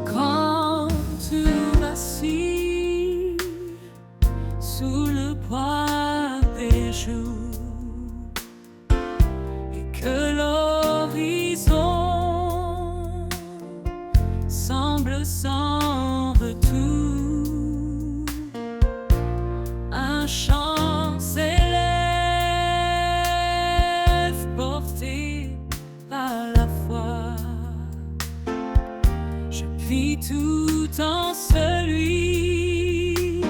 Quand tu vacilles sous le poids des jours et que l'horizon semble sans retour, un chant s'élève porté par la foi. Je vis tout en celui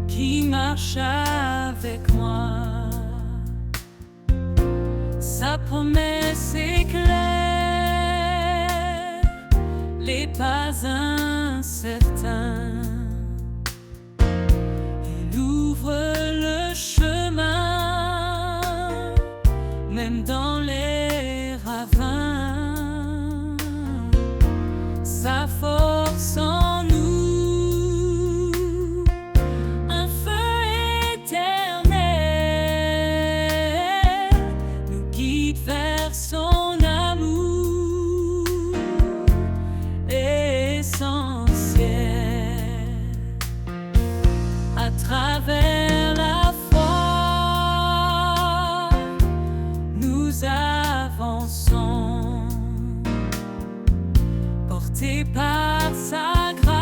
qui marche avec moi. Sa promesse est claire, les pas incertains. Il ouvre le chemin, même dans les ravins. Sa force en nous, un feu éternel, nous guide vers son amour essentiel. À travers la foi, nous avançons, portés par sa grâce,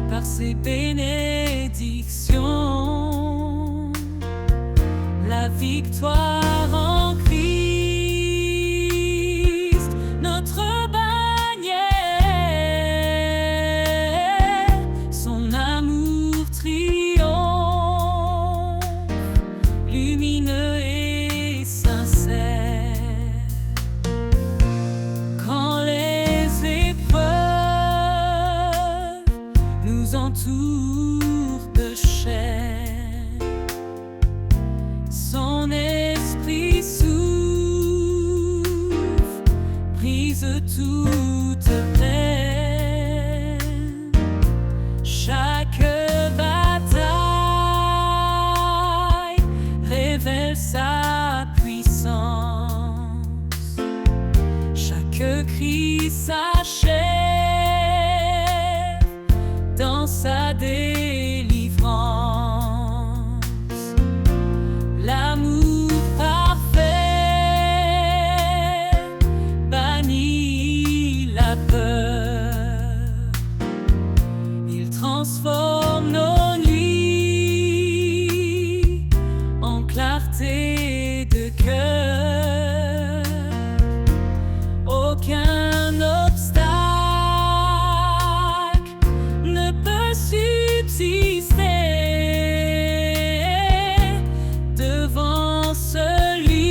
par ses bénédictions. La victoire en Christ, notre bannière, son amour triomphe, lumineux et sincère. Quand les épreuves nous entourent de chair, son esprit souffle, brise toute peine. Chaque bataille révèle sa puissance. Chaque cri s'achève dans sa délivrance. L'amour parfait bannit la peur. Il transforme nos nuits en clarté de cœur. Aucun obstacle ne peut subsister devant celui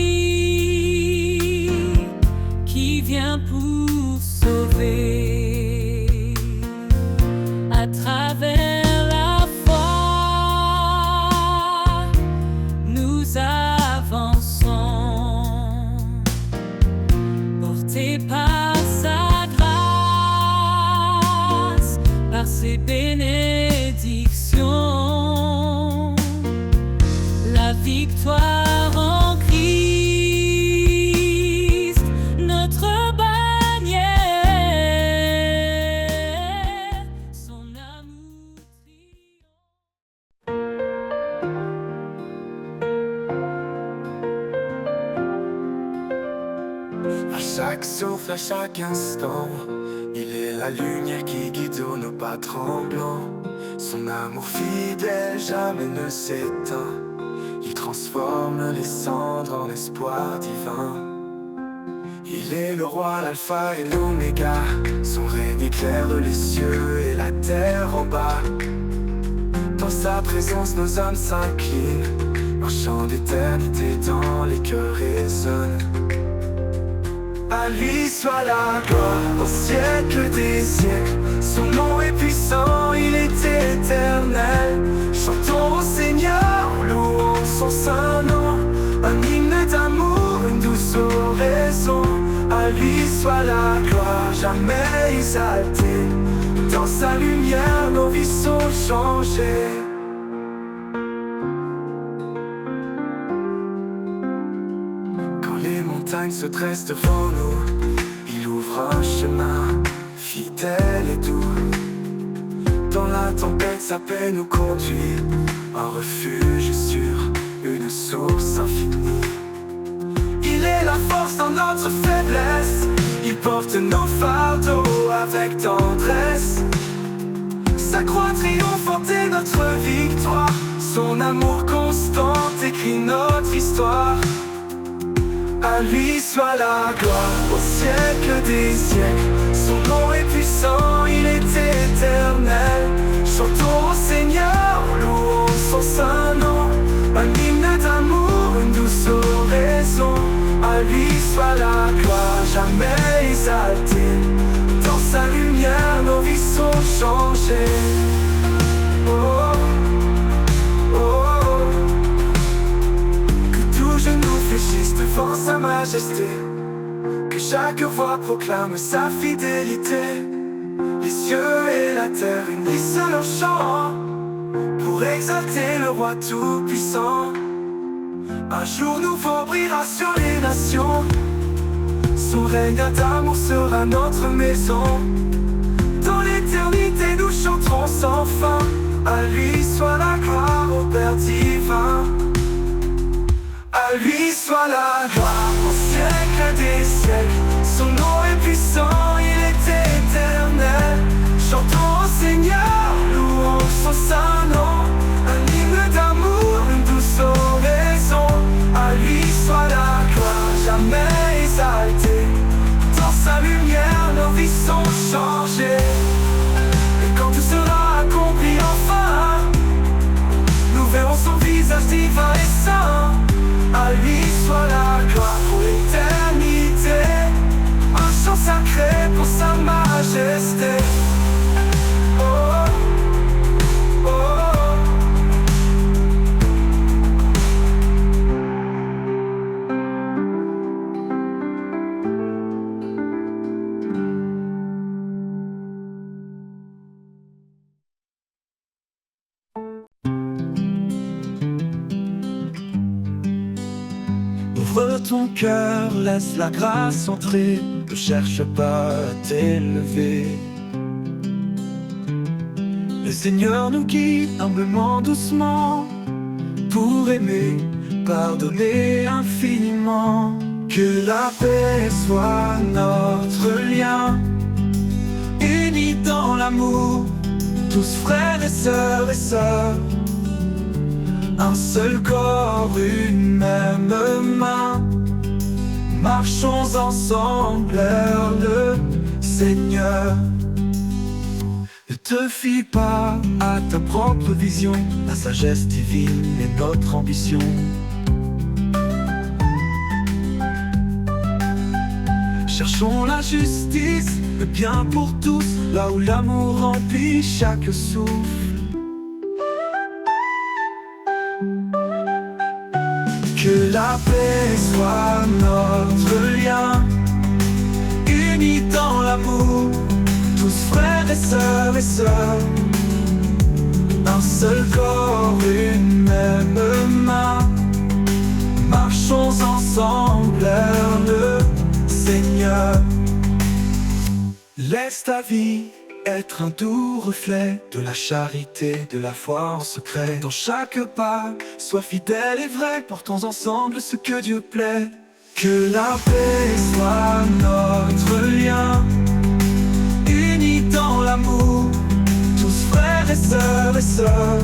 qui vient pour sauver. À travers la foi, nous avançons, portés par sa grâce, par ses bénédictions. La victoire en Christ, notre bannière, son amour triomphe. À chaque souffle, à chaque instant, il est la lumière qui guide nos pas tremblants. Son amour fidèle jamais ne s'éteint. Il transforme les cendres en espoir divin. Il est le roi, l'alpha et l'oméga. Son règne éclaire les cieux et la terre en bas. Dans sa présence nos âmes s'inclinent. Un chant d'éternité dans les cœurs résonne. À lui soit la gloire au siècle des siècles. Son nom est puissant, il est éternel. Chantons au Seigneur, louons son saint nom. Un hymne d'amour, une douce oraison. À lui soit la gloire, jamais exaltée. Dans sa lumière, nos vies sont changées. montagnes se dressent devant nous. Il ouvre un chemin, fidèle et doux. Dans la tempête, sa paix nous conduit. Un refuge sûr, une source infinie. Il est la force dans notre faiblesse. Il porte nos fardeaux avec tendresse. Sa croix triomphante est notre victoire. Son amour constant écrit notre histoire. À lui soit la gloire au siècle des siècles. Son nom est puissant, il est éternel. Chantons au Seigneur, louons son saint nom. Un hymne d'amour, une douce oraison. À lui soit la gloire, jamais exaltée. Dans sa lumière, nos vies sont changées. Oh, oh, oh. Que tout genou fléchisse devant sa majesté. Que chaque voix proclame sa fidélité. Les cieux et la terre unissent leur chant pour exalter le roi tout-puissant. Un jour nouveau brillera sur les nations. Son règne d'amour sera notre maison. Dans l'éternité nous chanterons sans fin. À lui soit la gloire au Père divin. À lui soit la gloire au siècle des siècles. Son nom est puissant, il est éternel. Chantons au Seigneur, louons son saint nom. Un hymne d'amour, une douce oraison. À lui soit la gloire, jamais exaltée. Dans sa lumière, nos vies sont changées. Et quand tout sera accompli enfin, nous verrons son visage divin et saint. À lui soit la gloire pour l'éternité. Un chant sacré pour sa majesté. Oh, oh, oh. Ouvre ton cœur, laisse la grâce entrer. Ne cherche pas à t'élever. Le Seigneur nous guide humblement, doucement, pour aimer, pardonner infiniment. Que la paix soit notre lien, unis dans l'amour, tous frères et sœurs. Un seul corps, une même main. Marchons ensemble vers le Seigneur. Ne te fie pas à ta propre vision. La sagesse divine est notre ambition. Cherchons la justice, le bien pour tous, là où l'amour remplit chaque souffle. Que la paix soit notre lien, unis dans l'amour, tous frères et sœurs. Un seul corps, une même main. Marchons ensemble vers le Seigneur. Laisse ta vie être un doux reflet de la charité, de la foi en secret. Dans chaque pas, sois fidèle et vrai, portons ensemble ce que Dieu plaît. Que la paix soit notre lien, unis dans l'amour, tous frères et sœurs.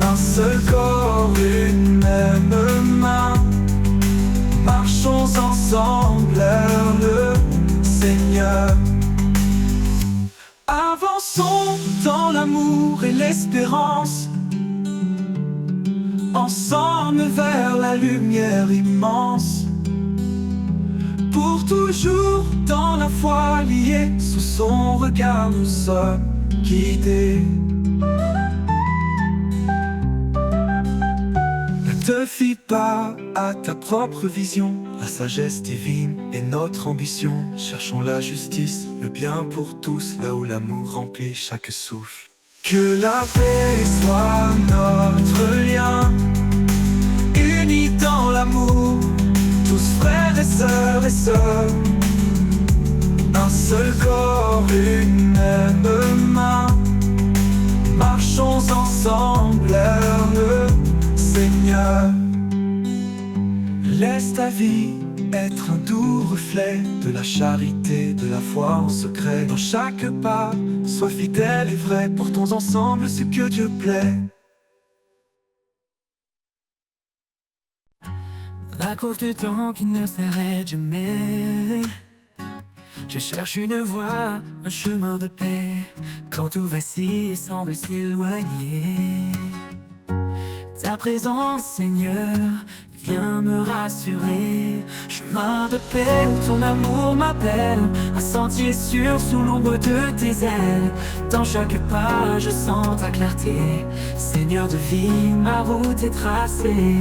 Un seul corps, une même main. Marchons ensemble vers le Seigneur. Avançons dans l'amour et l'espérance, ensemble vers la lumière immense. Pour toujours dans la foi liée, sous son regard nous sommes guidés. Ne te fie pas à ta propre vision. La sagesse divine est notre ambition. Cherchons la justice, le bien pour tous, là où l'amour remplit chaque souffle. Que la paix soit notre lien, unis dans l'amour, tous frères Un seul corps, une même main, marchons ensemble vers le Seigneur. Laisse ta vie être un doux reflet de la charité, de la foi en secret. Dans chaque pas, sois fidèle et vrai, portons ensemble ce que Dieu plaît. À cause du temps qui ne s'arrête jamais, je cherche une voie, un chemin de paix. Quand tout vacille et semble s'éloigner, ta présence, Seigneur, viens me rassurer. Chemin de paix où ton amour m'appelle, un sentier sûr sous l'ombre de tes ailes. Dans chaque pas, je sens ta clarté. Seigneur de vie, ma route est tracée.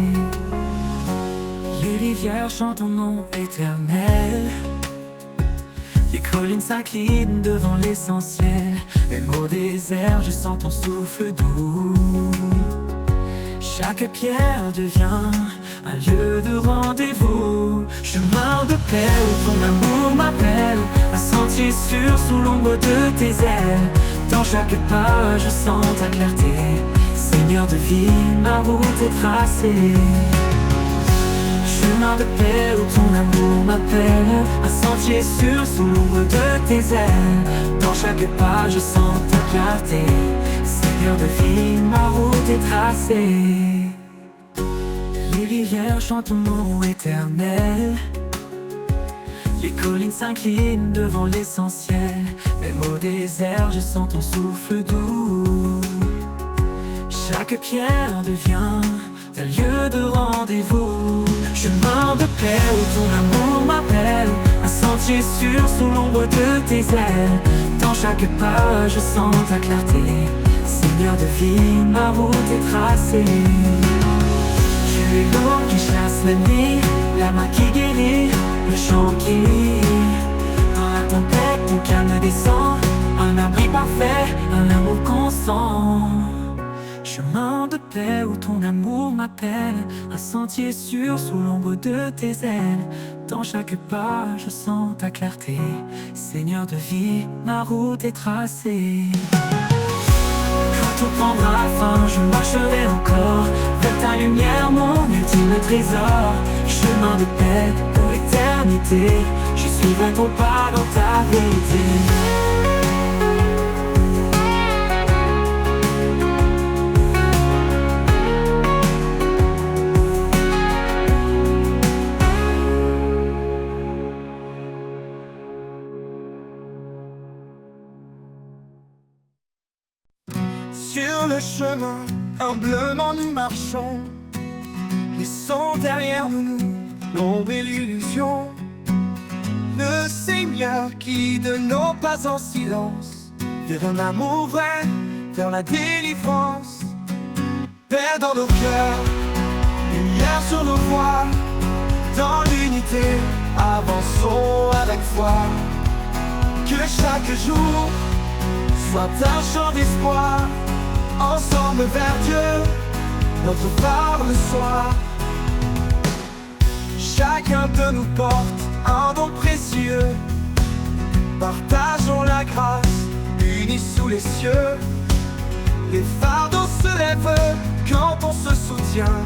Les rivières chantent ton nom éternel. Les collines s'inclinent devant l'essentiel. Même au désert, je sens ton souffle doux. Chaque pierre devient un lieu de rendez-vous. Chemin de paix où ton amour m'appelle, un sentier sûr sous l'ombre de tes ailes. Dans chaque pas, je sens ta clarté. Seigneur de vie, ma route est tracée. Chemin de paix où ton amour m'appelle, un sentier sûr sous l'ombre de tes ailes. Dans chaque pas je sens ta clarté. Seigneur de vie, ma route est tracée. Les rivières chantent ton nom éternel. Les collines s'inclinent devant l'essentiel. Même au désert je sens ton souffle doux. Chaque pierre devient un lieu de rendez-vous. Chemin de paix où ton amour m'appelle, un sentier sûr sous l'ombre de tes ailes. Dans chaque pas je sens ta clarté. Seigneur de vie, ma route est tracée. Tu es l'eau qui chasse la nuit, la main qui guérit, le chant qui rit. Dans la tempête ton calme descend, un abri parfait, un amour constant. Chemin de paix où ton amour m'appelle, un sentier sûr sous l'ombre de tes ailes. Dans chaque pas je sens ta clarté. Seigneur de vie, ma route est tracée. Quand tout prendra fin, je marcherai encore vers ta lumière, mon ultime trésor. Chemin de paix pour l'éternité, je suivrai ton pas dans ta vérité. Sur le chemin, humblement nous marchons, laissons derrière nous l'ombre et l'illusion. Le Seigneur guide nos pas en silence, vers un amour vrai, vers la délivrance. Paix dans nos cœurs, lumière sur nos voies, dans l'unité, avançons avec foi. Que chaque jour soit un chant d'espoir, ensemble vers Dieu, notre phare le soir. Chacun de nous porte un don précieux, partageons la grâce, unis sous les cieux. Les fardeaux se lèvent quand on se soutient,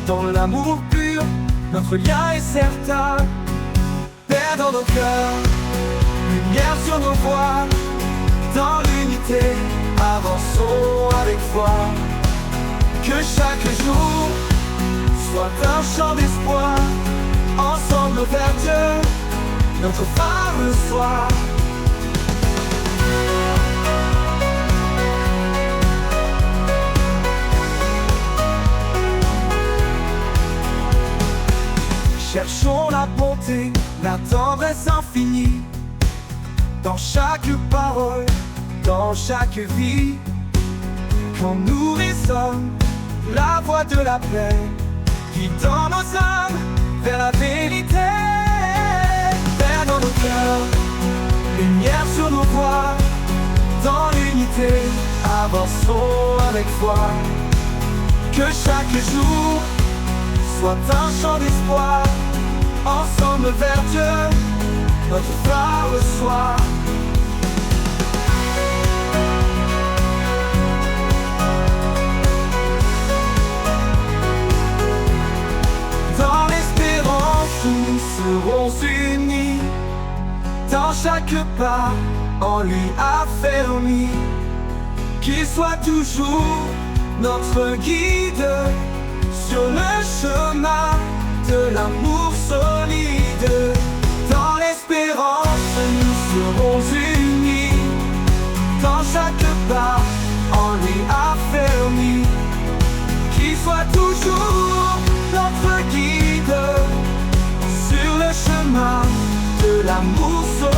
dans l'amour pur, notre lien est certain. Paix dans nos cœurs, lumière sur nos voies, dans l'unité, avançons avec foi. Que chaque jour soit un chant d'espoir, ensemble vers Dieu, notre phare le soir. Cherchons la bonté, la tendresse infinie, dans chaque parole, dans chaque vie. Quand nous résonne la voix de la paix, guidant nos âmes vers la vérité. Paix dans nos cœurs, lumière sur nos voies, dans l'unité, avançons avec foi. Que chaque jour soit un chant d'espoir, ensemble vers Dieu, notre phare le soir. Dans l'espérance, nous serons unis, dans chaque pas, en lui affermi. Qu'il soit toujours notre guide sur le chemin de l'amour solide. Dans l'espérance, nous serons unis, dans chaque pas, en lui affermi. Qu'il soit toujours notre guide sur le chemin de l'amour solide.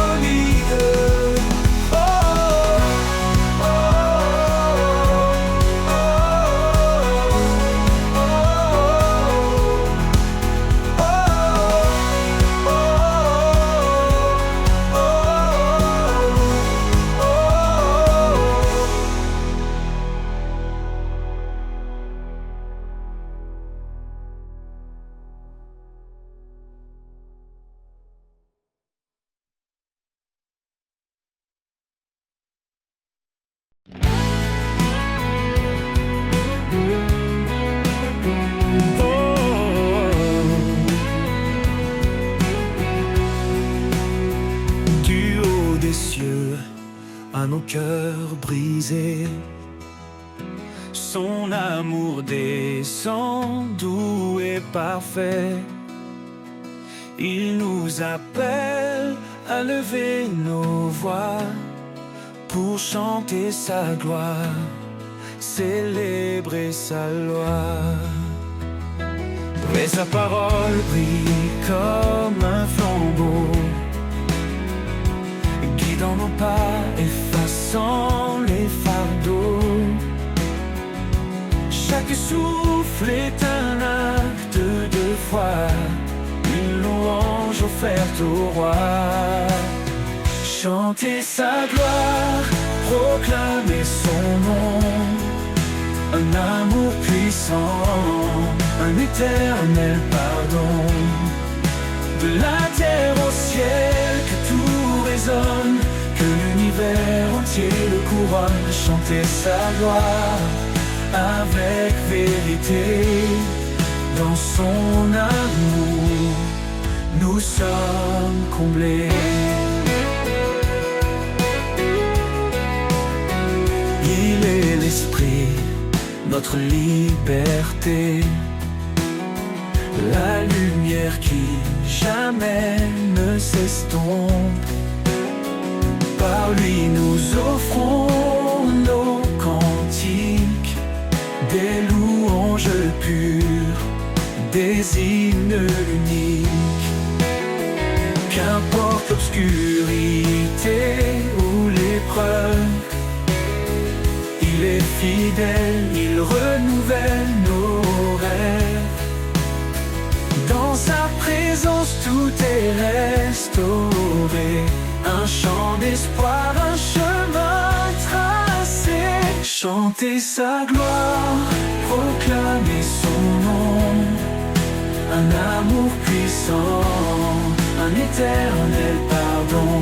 À nos cœurs brisés, son amour descend doux et parfait. Il nous appelle à lever nos voix pour chanter sa gloire, célébrer sa loi. Mais sa parole brille comme un flambeau, guidant nos pas, effaçant les fardeaux. Chaque souffle est un acte de foi, une louange offerte au roi. Chanter sa gloire, proclamer son nom, un amour puissant, un éternel pardon. De la terre au ciel, que tout résonne, que l'univers entier le couronne. Chanter sa gloire avec vérité, dans son amour, nous sommes comblés. Il est l'esprit, notre liberté, la lumière qui jamais ne s'estompe. Par lui nous offrons nos cantiques, des louanges pures, des hymnes uniques. Qu'importe l'obscurité ou l'épreuve, il est fidèle, il renouvelle nos rêves. Dans sa présence tout est restauré, un chant d'espoir, un chemin tracé. Chanter sa gloire, proclamer son nom, un amour puissant, un éternel pardon.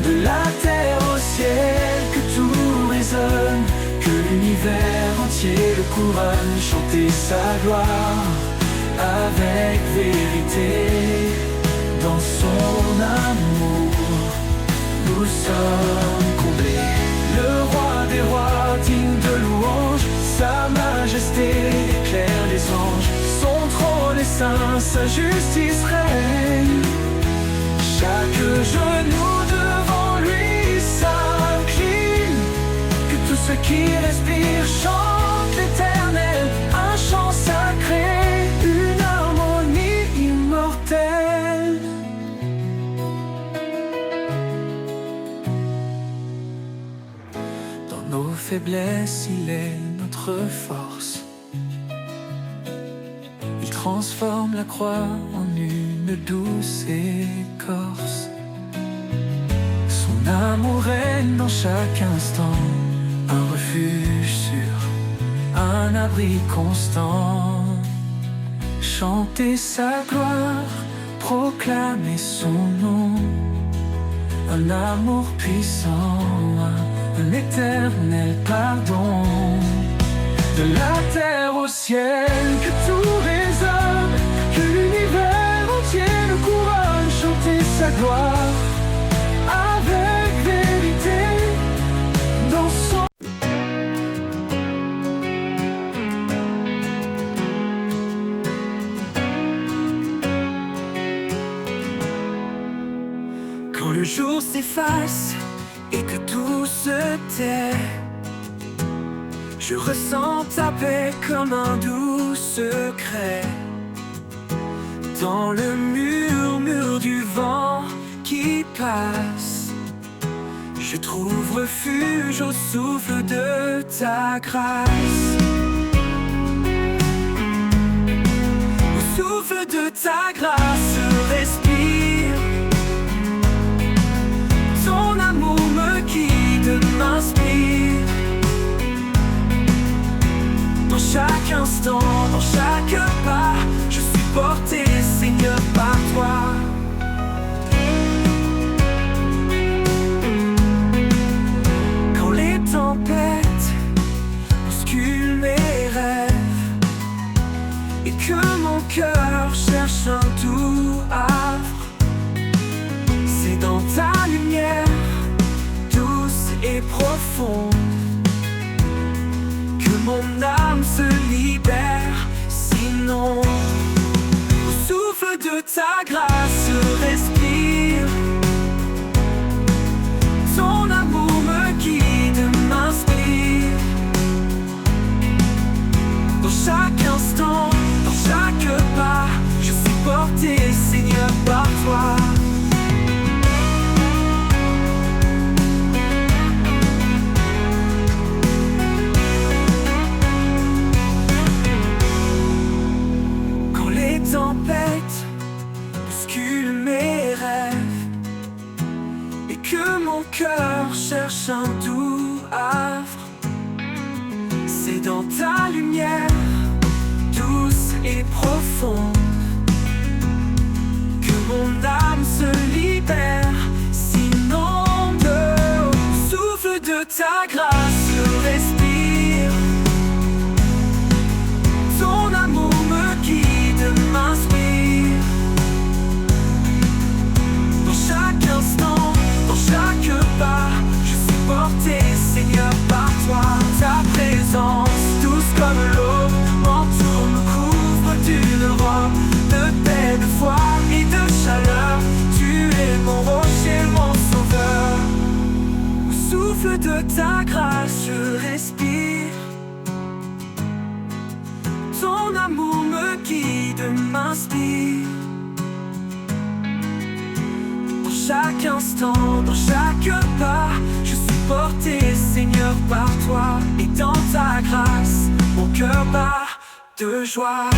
De la terre au ciel, que tout résonne, que l'univers entier le couronne. Chanter sa gloire avec vérité, dans son amour, nous sommes comblés. Le roi des rois, digne de louange, sa majesté éclaire les anges. Son trône est saint, sa justice règne. Chaque genou devant lui s'incline. Que tous ceux qui respirent chantent l'éternel, un chant sacré, une harmonie immortelle. Dans nos faiblesses, il est notre force. Il transforme la croix en une douce écorce. Son amour règne dans chaque instant, un refuge sûr, un abri constant. chanter sa gloire, proclamer son nom. Un amour puissant, un éternel pardon. De la terre au ciel, que tout résonne, que l'univers entier le couronne, chanter sa gloire avec vérité dans son. Quand le jour s'efface et que tout se tait, je ressens ta paix comme un doux secret. Dans le murmure du vent qui passe, je trouve refuge au souffle de ta grâce. Au souffle de ta grâce, respire. Ton amour me guide, m'inspire. Dans chaque instant, dans chaque pas, je suis porté, Seigneur, par toi. Quand les tempêtes bousculent mes rêves et que mon cœur cherche un doux havre, c'est dans ta lumière douce et profonde que mon âme se libère. Sinon, au souffle de ta grâce, respire. Ton amour me guide, m'inspire. Dans chaque instant, dans chaque pas, je suis porté, Seigneur, par toi. Tempête bouscule mes rêves et que mon cœur cherche un doux havre, c'est dans ta lumière douce et profonde que mon âme se libère. Sinon, au souffle de ta grâce, respire. Ton amour me guide, m'inspire. Dans chaque instant, dans chaque pas, je suis porté, Seigneur, par toi. Ta présence, douce comme l'eau, m'entoure, me couvre d'une robe de paix, de foi et de chaleur. Tu es mon rocher, mon sauveur. Au souffle de ta grâce, je respire. Ton amour me guide, m'inspire. Dans chaque instant, dans chaque pas, je suis porté, Seigneur, par toi. Et dans ta grâce, mon cœur bat de joie.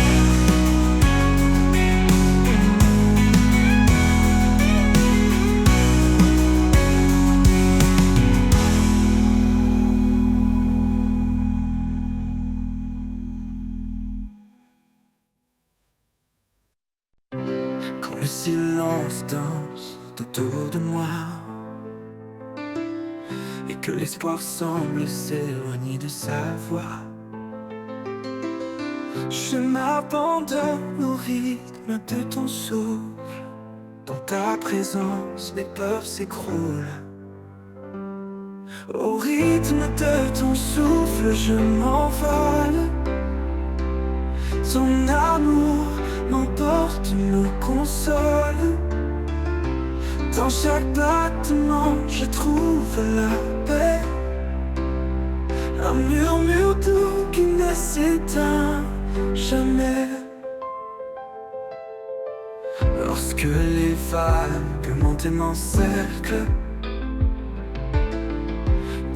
Quand le silence danse autour de moi et que l'espoir semble s'éloigner de sa voix, je m'abandonne au rythme de ton souffle. Dans ta présence, mes peurs s'écroulent. Au rythme de ton souffle, je m'envole. Ton amour m'emporte, me console. Dans chaque battement, je trouve la paix. Un murmure doux qui ne s'éteint jamais. Lorsque les vagues montent et m'encerclent,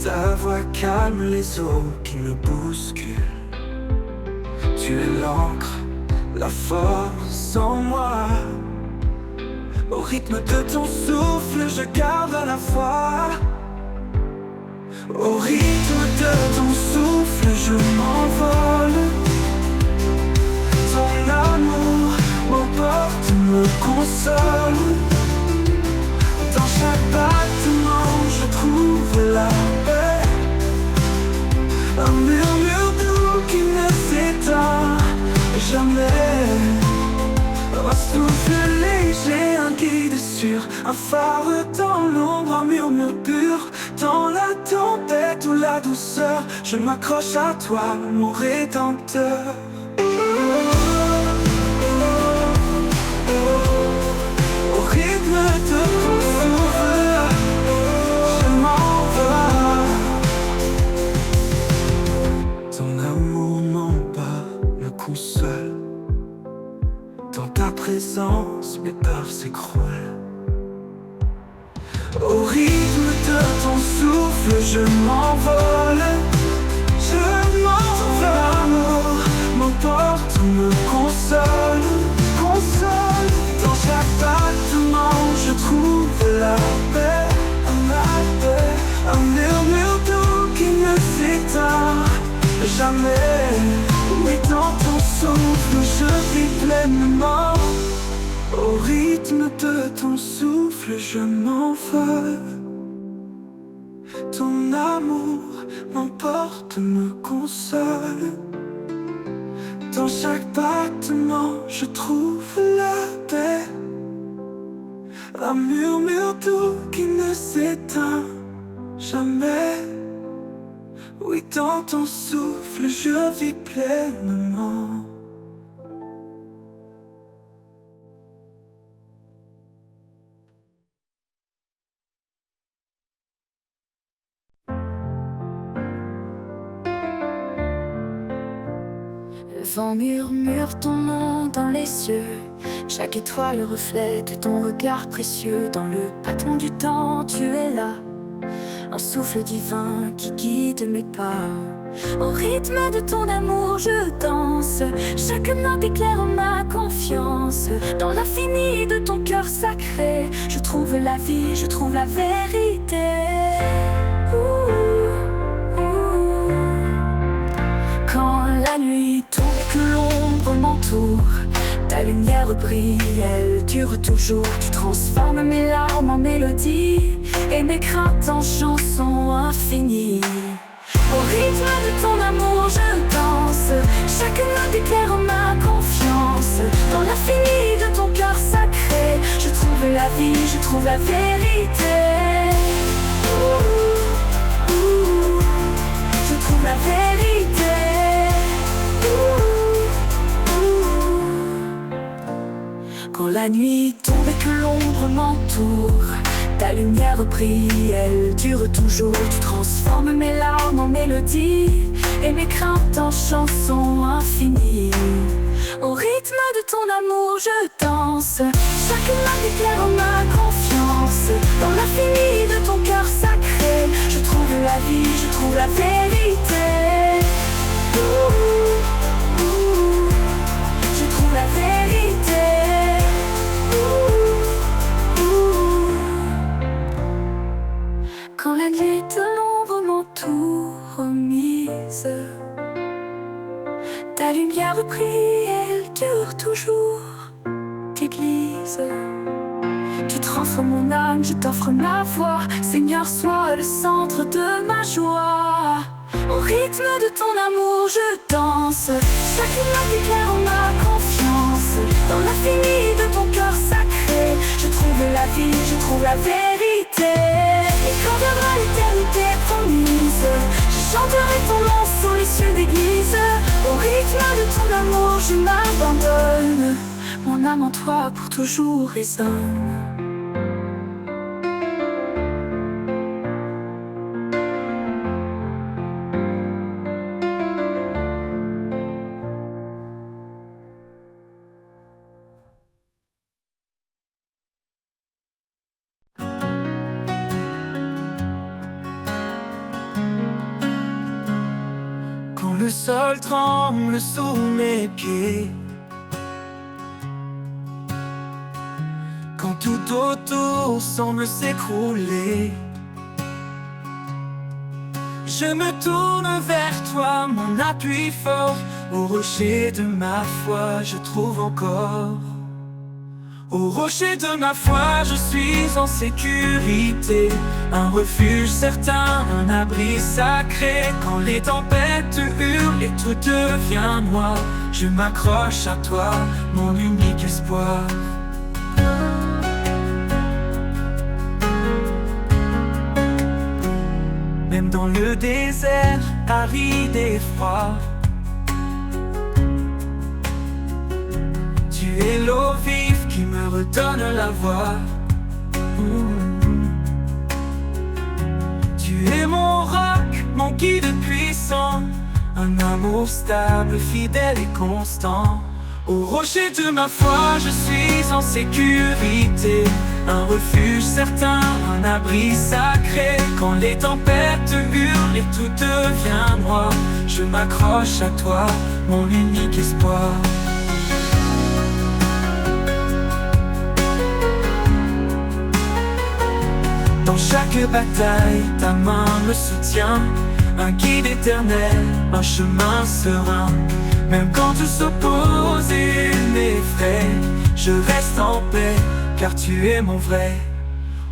ta voix calme les eaux qui me bousculent. Tu es l'encre, la force en moi. Au rythme de ton souffle, je garde la foi. Au rythme de ton souffle, je m'envole. Ton amour sûr, un phare dans l'ombre, un murmure pur. Dans la tempête ou la douceur, je m'accroche à toi, mon rédempteur. Au rythme de ton souffle, je m'envole. Ton amour m'embarque, me console. Dans ta présence, mes peurs s'écroulent. Au rythme de ton souffle, je m'envole. Je m'envole. L'amour m'emporte, me console, console. Dans chaque battement, je trouve la paix, un murmure doux qui ne s'éteint jamais. Oui, dans ton souffle, je vis pleinement. Au rythme de ton souffle, je m'envole. Ton amour m'emporte, me console. Dans chaque battement, je trouve la paix. Un murmure doux qui ne s'éteint jamais. Oui, dans ton souffle, je vis pleinement. Le vent murmure ton nom dans les cieux. Chaque étoile reflète ton regard précieux. Dans le battement du temps, tu es là. Un souffle divin qui guide mes pas. Au rythme de ton amour, je danse. Chaque note éclaire ma confiance. Dans l'infini de ton cœur sacré, je trouve la vie, je trouve la vérité. Quand la nuit tombe, que l'ombre m'entoure, ta lumière brille, elle dure toujours. Tu transformes mes larmes en mélodie et mes craintes en chansons infinies. Au rythme de ton amour, je danse. Chaque note éclaire ma confiance. Dans l'infini de ton cœur sacré, je trouve la vie, je trouve la vérité. Je trouve la vérité. Quand la nuit tombe et que l'ombre m'entoure, ta lumière brille, elle dure toujours. Tu transformes mes larmes en mélodie et mes craintes en chansons infinies. Au rythme de ton amour, je danse. Chaque note éclaire ma confiance. Dans l'infini de ton cœur sacré, je trouve la vie, je trouve la vérité. Je trouve la vérité. Quand la nuit de l'ombre m'entoure, mise, ta lumière brille, elle dure toujours. T'église, tu transformes mon âme, je t'offre ma voix. Seigneur, sois le centre de ma joie. Au rythme de ton amour, je danse. Chaque note éclaire ma confiance. Dans l'infini de ton cœur sacré, je trouve la vie, je trouve la vérité. Et quand viendra l'éternité promise, je chanterai ton nom sous les cieux d'église. Au rythme de ton amour, je m'abandonne. Mon âme en toi pour toujours résonne. Le sol tremble sous mes pieds, quand tout autour semble s'écrouler, je me tourne vers toi, mon appui fort. Au rocher de ma foi, je trouve encore. Au rocher de ma foi, je suis en sécurité. Un refuge certain, un abri sacré. Quand les tempêtes hurlent et tout devient noir, je m'accroche à toi, mon unique espoir. même dans le désert aride et froid. Tu es l'eau vive qui me redonne la voix. Tu es mon roc, mon guide puissant, un amour stable, fidèle et constant. Au rocher de ma foi, je suis en sécurité, un refuge certain, un abri sacré. Quand les tempêtes hurlent et tout devient noir, je m'accroche à toi, mon unique espoir. Dans chaque bataille, ta main me soutient, un guide éternel, un chemin serein. Même quand tout s'oppose et m'effraie, je reste en paix, car tu es mon vrai.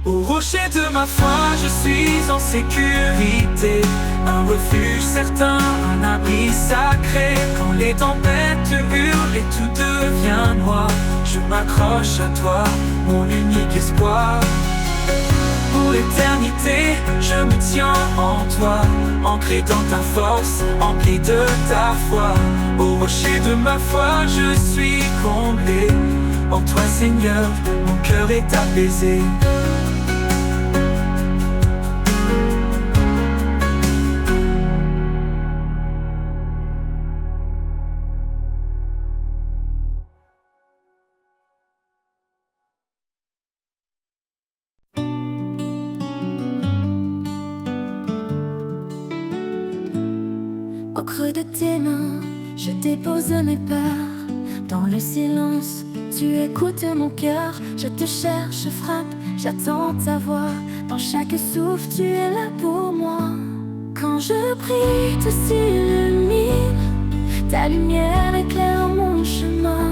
Au rocher de ma foi, je suis en sécurité, un refuge certain, un abri sacré. Quand les tempêtes hurlent et tout devient noir, je m'accroche à toi, mon unique espoir. Pour l'éternité, je me tiens en toi, ancré dans ta force, empli de ta foi. Au rocher de ma foi, je suis comblé. En toi, Seigneur, mon cœur est apaisé. Au creux de tes mains, je dépose mes peurs. Dans le silence, tu écoutes mon cœur. Je te cherche, je frappe, j'attends ta voix. Dans chaque souffle, tu es là pour moi. Quand je prie, tout s'illumine. Ta lumière éclaire mon chemin.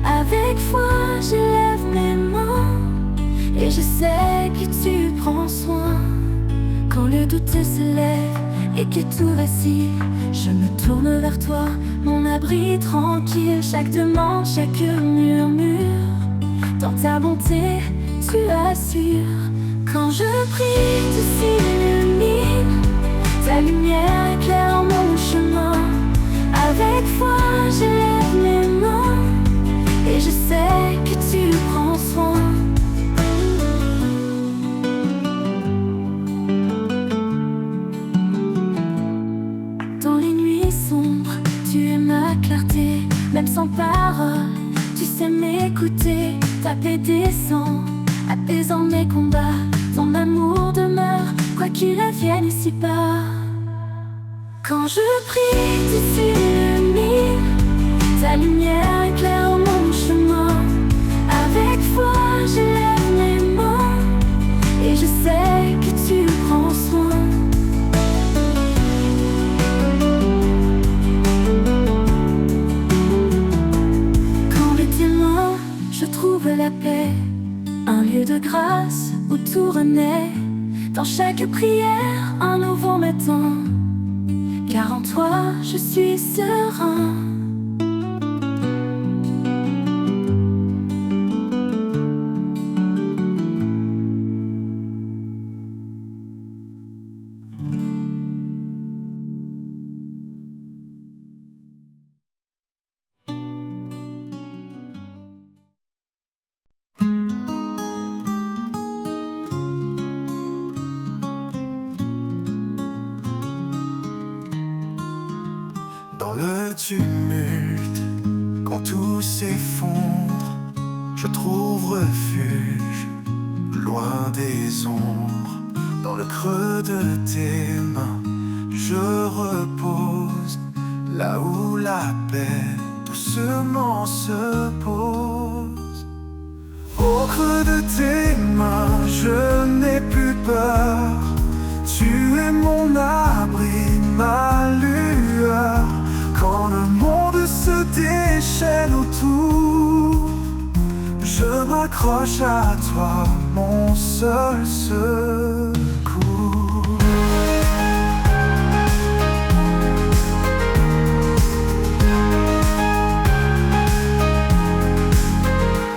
Avec foi, j'élève mes mains, et je sais que tu prends soin. Quand le doute se lève et que tout vacille, je me tourne vers toi, mon abri tranquille. Chaque demande, chaque murmure, dans ta bonté, tu assures. Quand je prie, tout s'illumine. Ta lumière éclaire mon chemin. Avec foi, j'élève mes mains, et je sais que tu prends soin. Même sans parole, tu sais m'écouter. Ta paix descend, apaisant mes combats. Ton amour demeure, quoi qu'il advienne ici-bas. Quand je prie, tu s'illumines. Ta lumière éclaire mon chemin. Avec foi, j'élève mes mains, et je sais que tu prends soin. La paix, un lieu de grâce où tout renaît. Dans chaque prière, un nouveau matin, car en toi je suis serein. Dans le tumulte, quand tout s'effondre, je trouve refuge, loin des ombres. Dans le creux de tes mains, je repose, là où la paix doucement se pose. Au creux de tes mains, je n'ai plus peur. Tu es mon abri, ma lueur. Quand le monde se déchaîne autour, je m'accroche à toi, mon seul secours.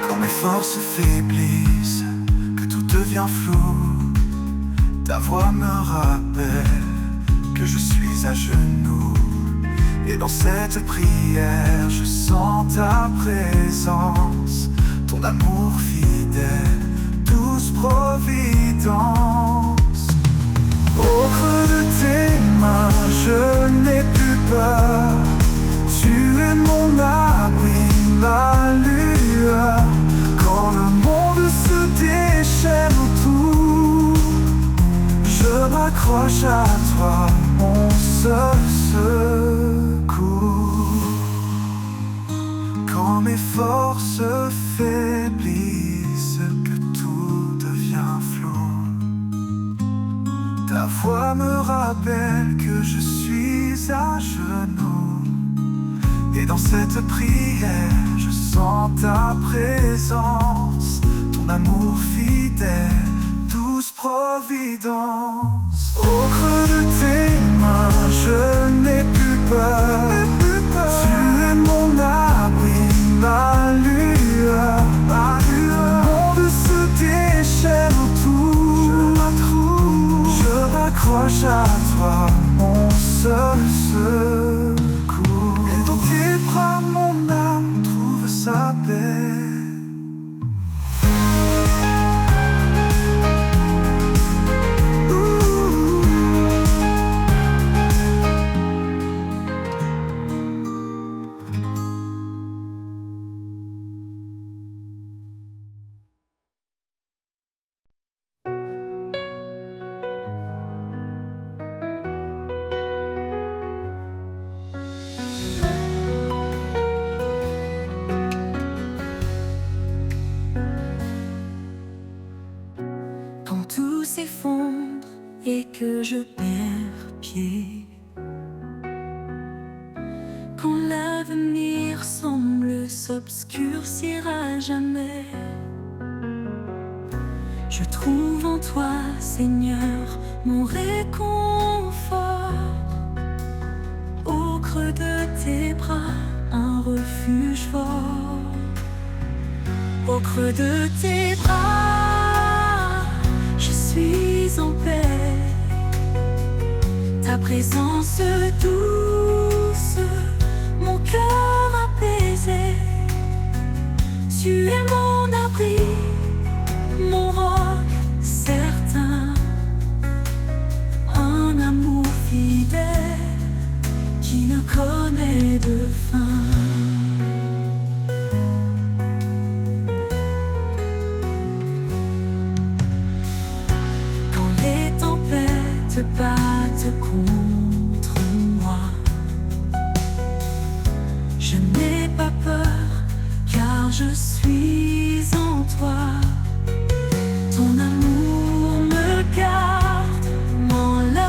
Quand mes forces faiblissent, que tout devient flou, ta voix me rappelle dans cette prière, je sens ta présence, ton amour fidèle, douce providence. Au creux de tes mains, je n'ai plus peur. Tu es mon abri, ma lueur. Quand le monde se déchaîne autour, je m'accroche à toi, mon seul secours. Quand mes forces faiblissent, que tout devient flou, ta voix me rappelle que je suis à genoux. Et dans cette prière, je sens ta présence, ton amour fidèle, douce providence. Au creux de tes mains, je n'ai plus peur. Tu es mon abri, ma lueur. Le monde se déchaîne autour, je m'accroche à toi, mon seul secours. Et dans tes bras, mon âme trouve sa paix. Quand tout s'effondre et que je perds pied, quand l'avenir semble s'obscurcir à jamais, je trouve en toi, Seigneur, mon réconfort. Au creux de tes bras, un refuge fort. Au creux de tes bras, je suis en paix. Ta présence douce, mon cœur apaisé. Tu es mon abri, mon roc certain. Un amour fidèle qui ne connaît de fin. Battent contre moi, je n'ai pas peur car je suis en toi. Ton amour me garde, m'enlace.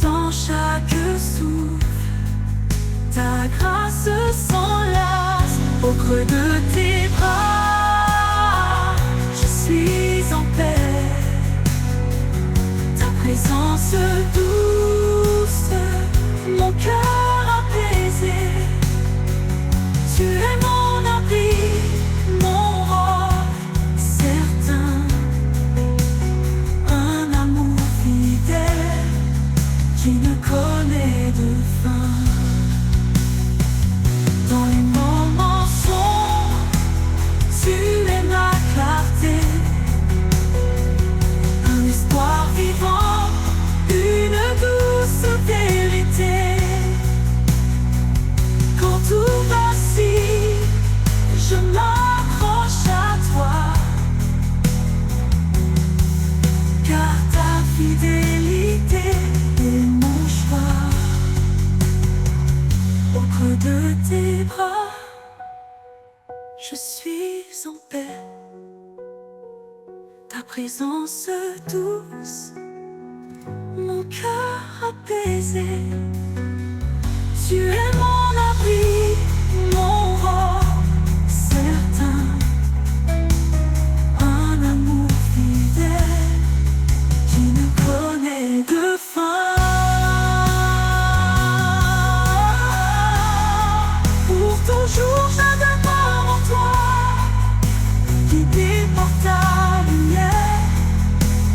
Dans chaque souffle, ta grâce s'enlace. Au creux de tes bras, je suis en paix. Ta présence douce, mon cœur apaisé. Tu es mon abri, mon roc certain. Un amour fidèle qui ne connaît de fin. Dans les moments sombres, tu es ma clarté. Un espoir vivant, une douce vérité. Quand tout vacille, je m'accroche à toi, car ta fidélité est mon choix. Au creux de tes bras, je suis en paix. Ta présence douce, mon cœur apaisé. Tu es mon abri, mon roc certain. Un amour fidèle qui ne connaît de fin. Pour toujours je demeure en toi, guidé par ta lumière,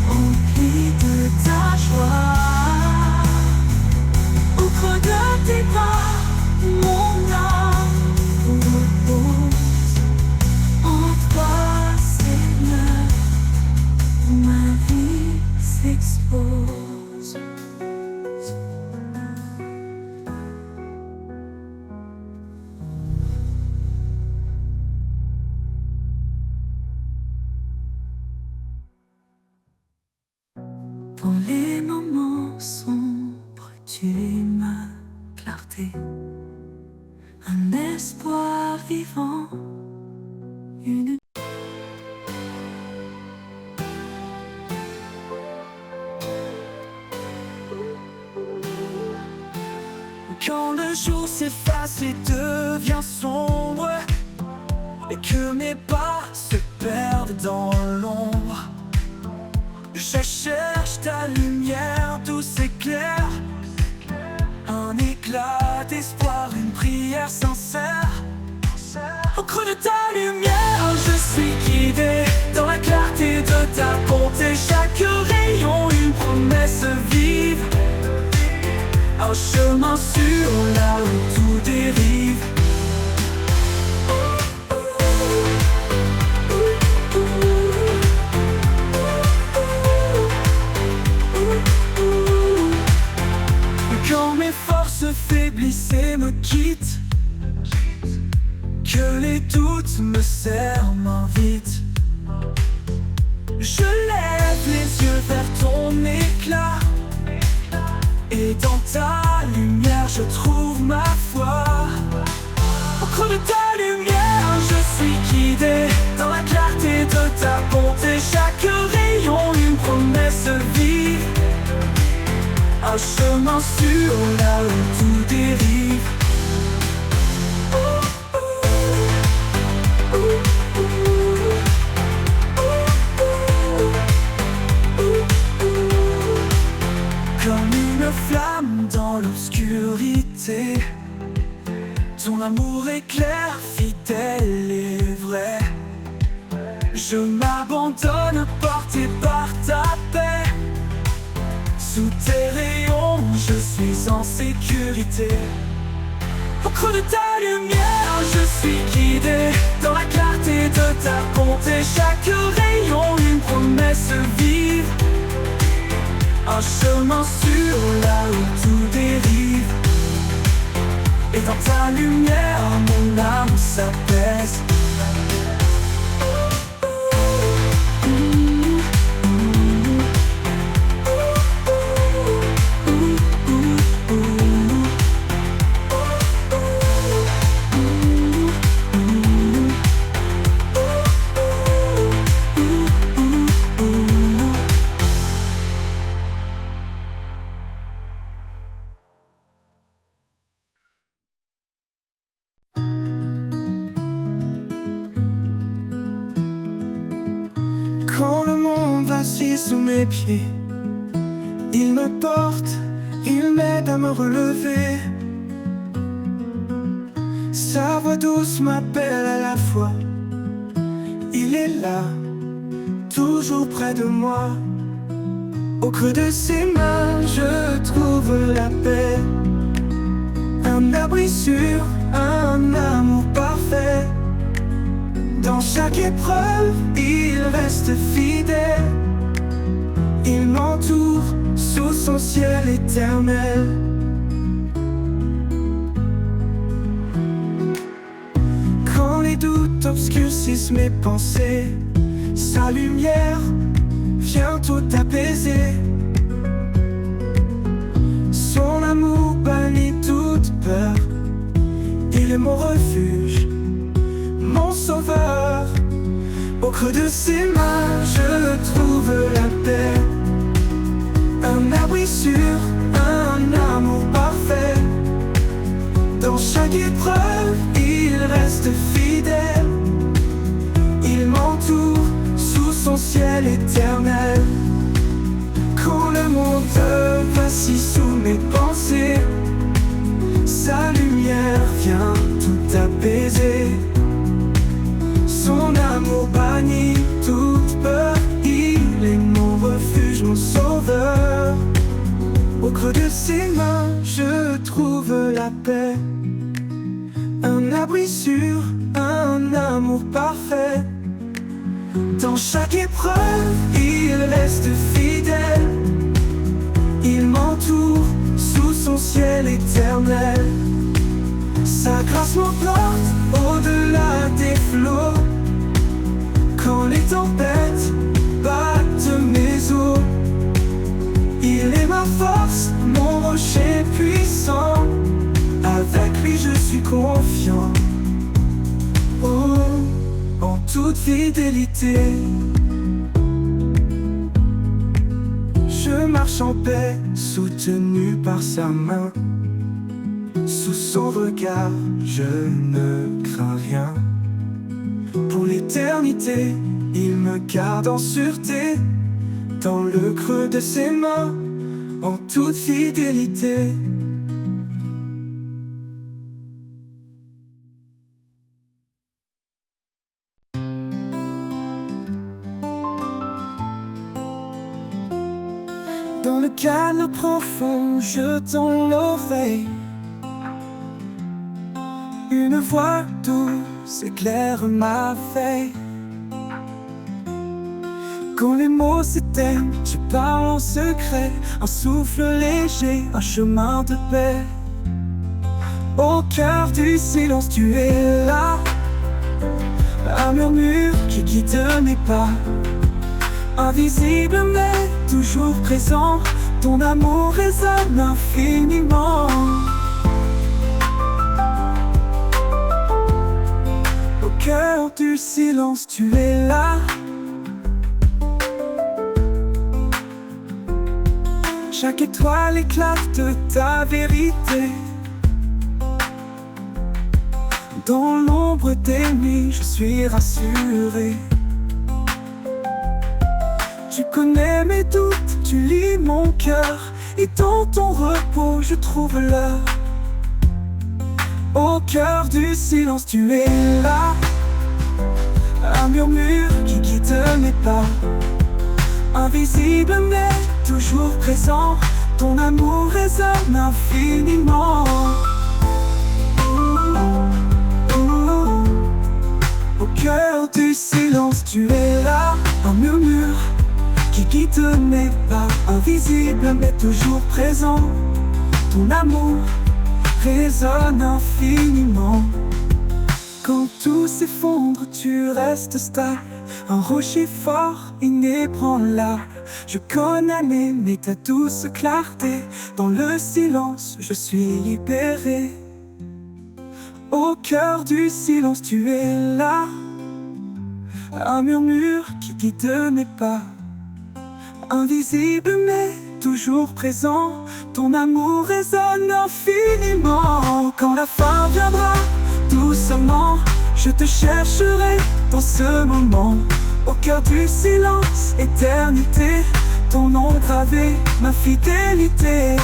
rempli de ta joie. ma clarté. Un espoir vivant, une Quand le jour s'efface et devient sombre, et que mes pas se perdent dans l'ombre, je cherche ta lumière douce et claire, un éclat d'espoir, une prière sincère. Au creux de ta lumière, je suis guidé dans la clarté de ta bonté. Chaque rayon, une promesse vive, un chemin sûr là où tout dérive. Quand mes forces faiblissent et me quittent, que les doutes me serrent, m'invitent, je lève les yeux vers ton éclat, et dans ta lumière je trouve ma foi. Au creux de ta lumière, je suis guidé dans la clarté de ta bonté. Chaque rayon, une promesse vive, un chemin sûr là où tout dérive. Comme une flamme dans l'obscurité, ton amour est clair, fidèle et vrai. Je m'abandonne porté par ta paix. Sous tes rayons, je suis en sécurité. Au creux de ta lumière, je suis guidé dans la clarté de ta bonté. Chaque rayon, une promesse vive, un chemin sûr là où tout dérive. Et dans ta lumière, mon âme s'apaise. Quand le monde vacille sous mes pieds, il me porte, il m'aide à me relever. Sa voix douce m'appelle à la fois. Il est là, toujours près de moi. Au creux de ses mains, je trouve la paix. Un abri sûr, un amour parfait. Dans chaque épreuve, il reste fidèle. Il m'entoure sous son ciel éternel. Quand les doutes obscurcissent mes pensées, sa lumière vient tout apaiser. Son amour bannit toute peur. Il est mon refuge, mon sauveur. Au creux de ses mains, je trouve la paix. Un abri sûr, un amour parfait. Dans chaque épreuve, il reste fidèle. Il m'entoure sous son ciel éternel. Quand le monde vacille sous mes pensées, sa lumière vient tout apaiser. Son amour bannit toute peur. Il est mon refuge, mon sauveur. Au creux de ses mains, je trouve la paix. Un abri sûr, un amour parfait. Dans chaque épreuve, il reste fidèle. Il m'entoure sous son ciel éternel. Sa grâce m'emporte au-delà des flots. Quand les tempêtes battent mes os, il est ma force, mon rocher puissant. fidélité. Je marche en paix, soutenu par sa main. Sous son regard, je ne crains rien. Pour l'éternité, il me garde en sûreté. Dans le creux de ses mains, en toute fidélité. Dans le calme profond, je tends l'oreille. Une voix douce éclaire ma veille. Quand les mots s'éteignent, je parle en secret. Un souffle léger, un chemin de paix. Au cœur du silence, tu es là. Un murmure qui guide mes pas. Invisible mais toujours présent, ton amour résonne infiniment. Au cœur du silence, tu es là. Chaque étoile éclate de ta vérité. Dans l'ombre des nuits, je suis rassuré. Tu connais mes doutes, tu lis mon cœur. Et dans ton repos, je trouve l'heure. Au cœur du silence, tu es là. Un murmure qui guide mes pas. Invisible mais toujours présent, ton amour résonne infiniment. Au cœur du silence, tu es là. Un murmure qui guide mes pas. Invisible mais toujours présent, ton amour résonne infiniment. Quand tout s'effondre, tu restes stable. Un rocher fort, inébranlable. Je connais mais ta douce clarté. Dans le silence, je suis libéré. Au cœur du silence, tu es là. Un murmure qui guide mes pas. Invisible mais toujours présent, ton amour résonne infiniment. Quand la fin viendra, doucement, je te chercherai dans ce moment. Au cœur du silence, éternité, ton nom gravé, ma fidélité.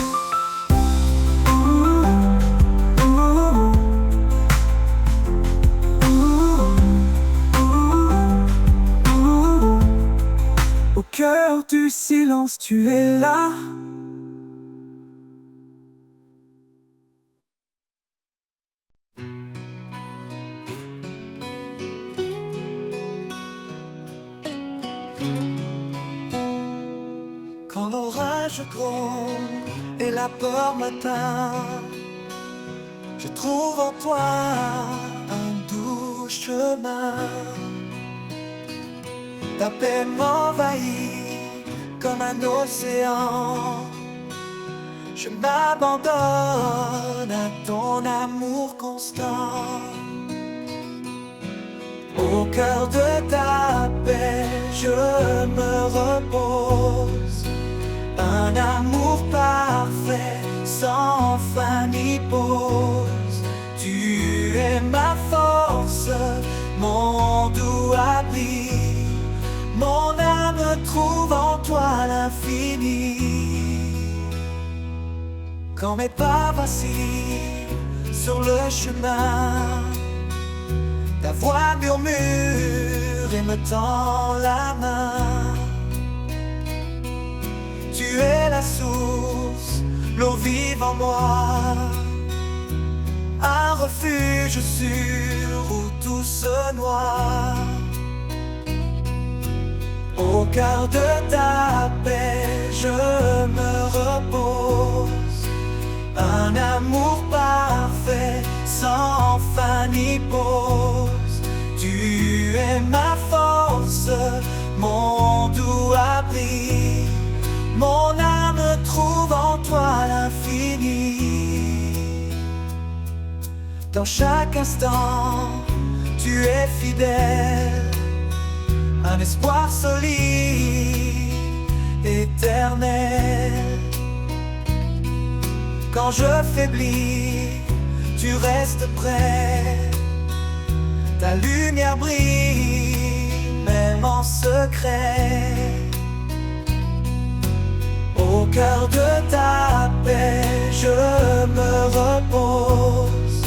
Au cœur du silence, tu es là. Quand l'orage gronde et la peur m'atteint, je trouve en toi un doux chemin. Ta paix m'envahit comme un océan. Je m'abandonne à ton amour constant. Au cœur de ta paix, je me repose. Un amour parfait, sans fin ni pause. Tu es ma force, mon doux abri. Mon âme trouve en toi l'infini. Quand mes pas vacillent sur le chemin, ta voix murmure et me tend la main. Tu es la source, l'eau vive en moi. Un refuge sûr où tout se noie. Au cœur de ta paix, je me repose. Un amour parfait, sans fin ni pause. Tu es ma force, mon doux abri. Mon âme trouve en toi l'infini. Dans chaque instant, tu es fidèle. un espoir solide, éternel. Quand je faiblis, tu restes près. Ta lumière brille, même en secret. Au cœur de ta paix, je me repose.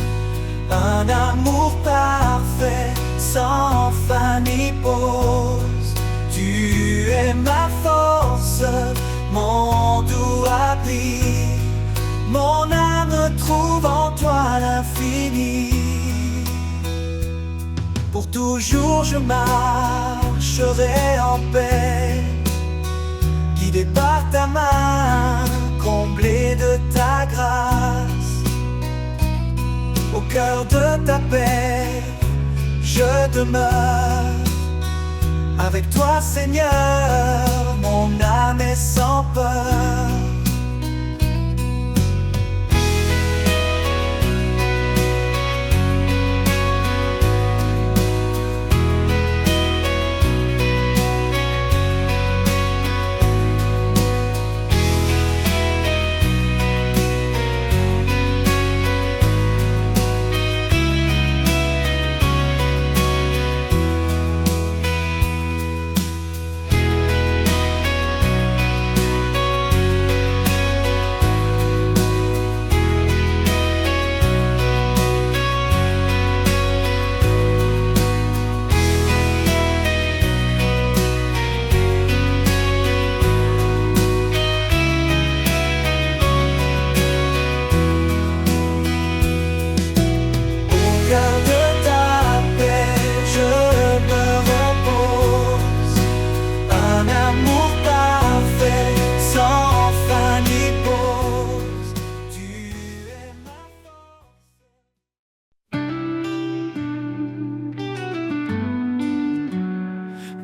Un amour parfait, sans fin ni pause. Tu es ma force, mon doux abri. Mon âme trouve en toi l'infini. Pour toujours je marcherai en paix, guidé par ta main, comblé de ta grâce. Au cœur de ta paix, je demeure. Avec toi Seigneur, mon âme est sans peur.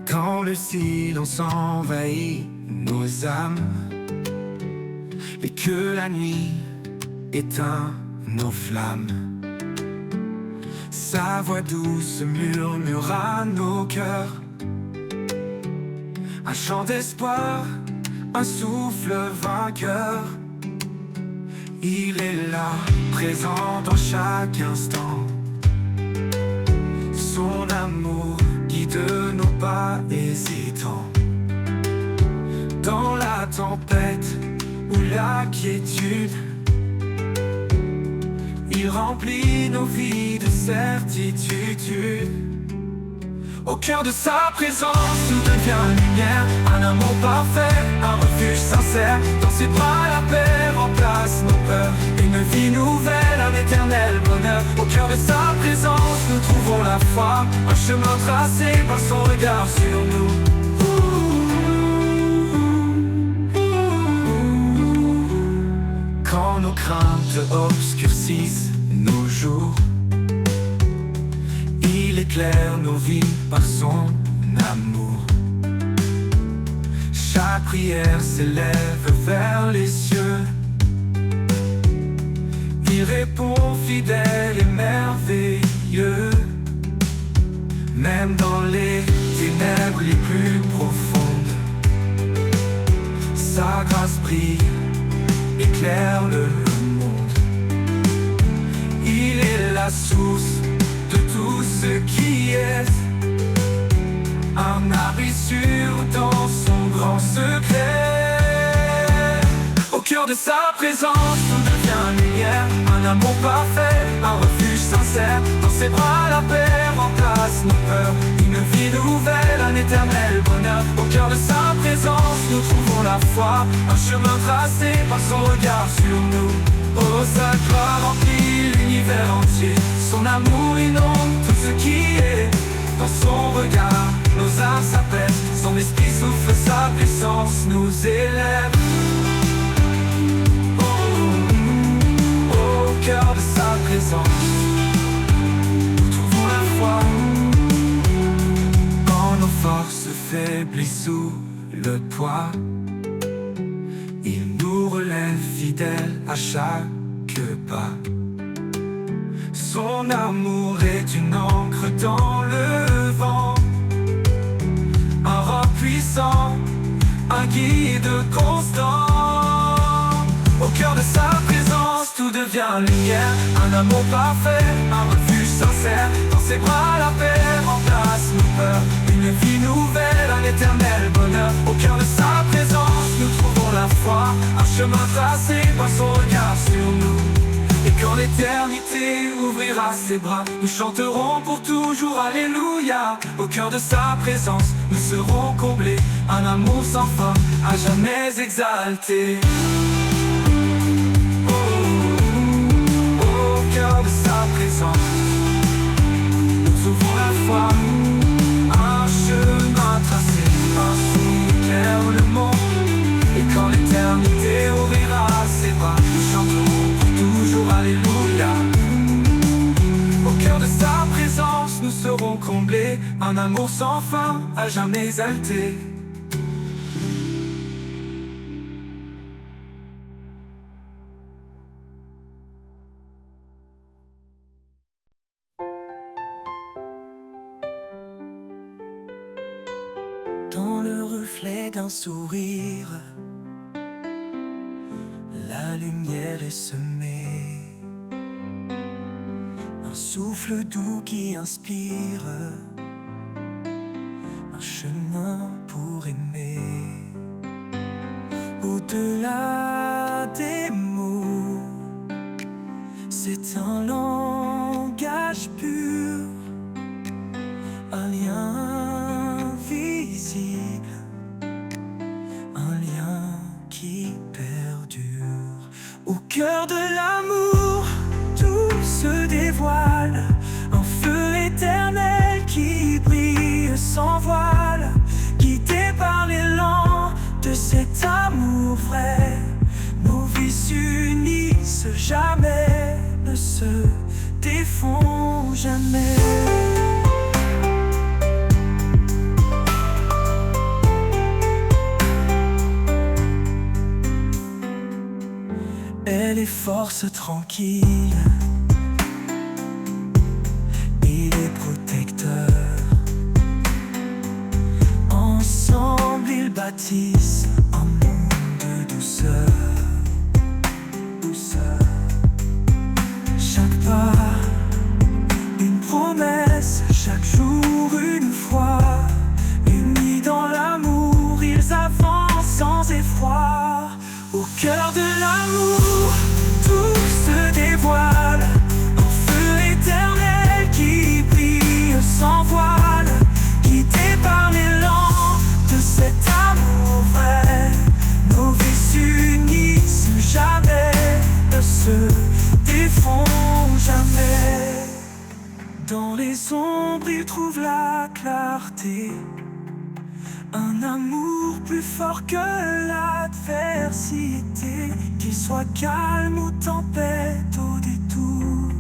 Quand le silence envahit nos âmes et que la nuit éteint nos flammes, sa voix douce murmure à nos cœurs un chant d'espoir, un souffle vainqueur. Il est là, présent dans chaque instant. Son amour guide nos pas hésitants. Dans la tempête ou la quiétude, il remplit nos vies de certitude. Au cœur de sa présence, nous devient lumière, un amour parfait, un refuge sincère. Dans ses bras, la paix remplace nos peurs. Une vie nouvelle, un éternel bonheur. Au cœur de sa présence, nous trouvons la foi, un chemin tracé par son regard sur nous. Quand nos craintes obscurcissent nos jours, il éclaire nos vies par son amour. Chaque prière s'élève vers les cieux. Il répond fidèle et merveilleux. Même dans les ténèbres les plus profondes, sa grâce brille, éclaire le monde. Il est la source de tout ce qui est, un abri sûr dans son grand secret. Au cœur de sa présence, tout devient lumière, un amour parfait, un refuge sincère. Dans ses bras, la paix remplace nos peurs. Une vie nouvelle, un éternel bonheur. Au cœur de sa présence, nous trouvons la foi, un chemin tracé par son regard sur nous. Oh, sa gloire remplit l'univers entier. Son amour inonde tout ce qui est. Dans son regard, nos âmes s'apaisent. Son esprit souffle, sa puissance nous élève. Au cœur de sa présence, nous trouvons la foi. Quand nos forces faiblissent sous le poids, il nous relève fidèles à chaque pas. Son amour est une encre dans le vent, devient lumière. Un amour parfait, un refuge sincère. Dans ses bras la paix remplace nos peurs. Une vie nouvelle, un éternel bonheur. Au cœur de sa présence, nous trouvons la foi. Un chemin tracé par son regard sur nous. Et quand l'éternité ouvrira ses bras, nous chanterons pour toujours Alléluia. Au cœur de sa présence, nous serons comblés. Un amour sans fin, à jamais exalté. Au cœur de sa présence, nous ouvrons la foi. Un chemin tracé par son éclaire le monde. Et quand l'éternité ouvrira ses bras, nous chanterons pour toujours Alléluia. Au cœur de sa présence, nous serons comblés. Un amour sans fin, à jamais exalté. Dans le reflet d'un sourire, la lumière est semée. Un souffle doux qui inspire, un chemin pour aimer. Au-delà des mots, c'est un langage pur, un lien visible, un lien qui perdure. Au cœur de l'amour, tout se dévoile, un feu éternel qui brille sans voile, guidé par l'élan de cet amour vrai. Nos vies s'unissent jamais, ne se défont jamais. Elle est force tranquille, il est protecteur. Ensemble ils bâtissent un monde de douceur. Chaque pas, une promesse, chaque jour une foi. Unis dans l'amour, ils avancent sans effroi. Au cœur de l'amour, tout se dévoile, un feu éternel qui brille sans voile, guidé par l'élan de cet amour vrai. Nos vies s'unissent jamais, ne se défont jamais. Dans les ombres, ils trouvent la clarté, un amour plus fort que l'adversité. Qu'il soit calme ou tempête au détour,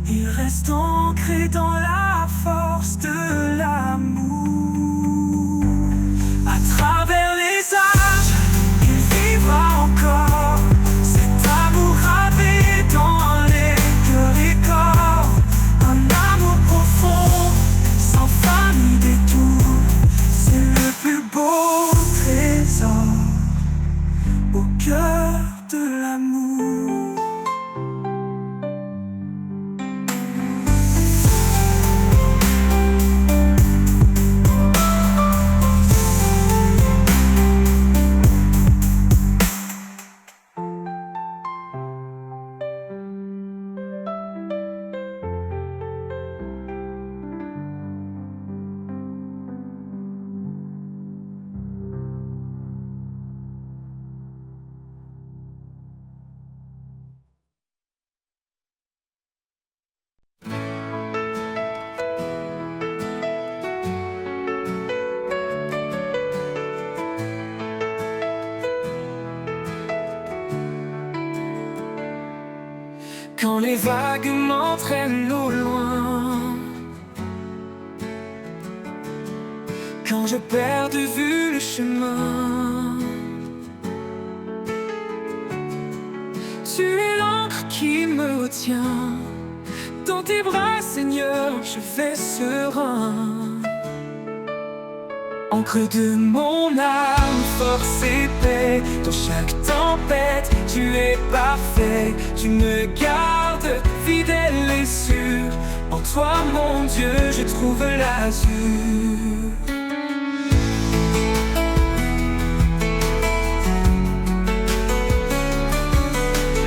il reste ancré dans la force de l'amour. À travers les âges, il vivra encore, cet amour gravé dans les cœurs et corps. Un amour profond, sans fin ni détour, c'est le plus beau trésor au cœur de l'amour. Quand les vagues m'entraînent au loin, quand je perds de vue le chemin, tu es l'encre qui me retient. Dans tes bras, Seigneur, je vais serein. Encre de mon âme, force et paix. Dans chaque tempête, tu es parfait. tu me gardes fidèle et sûr. En toi mon Dieu je trouve l'azur.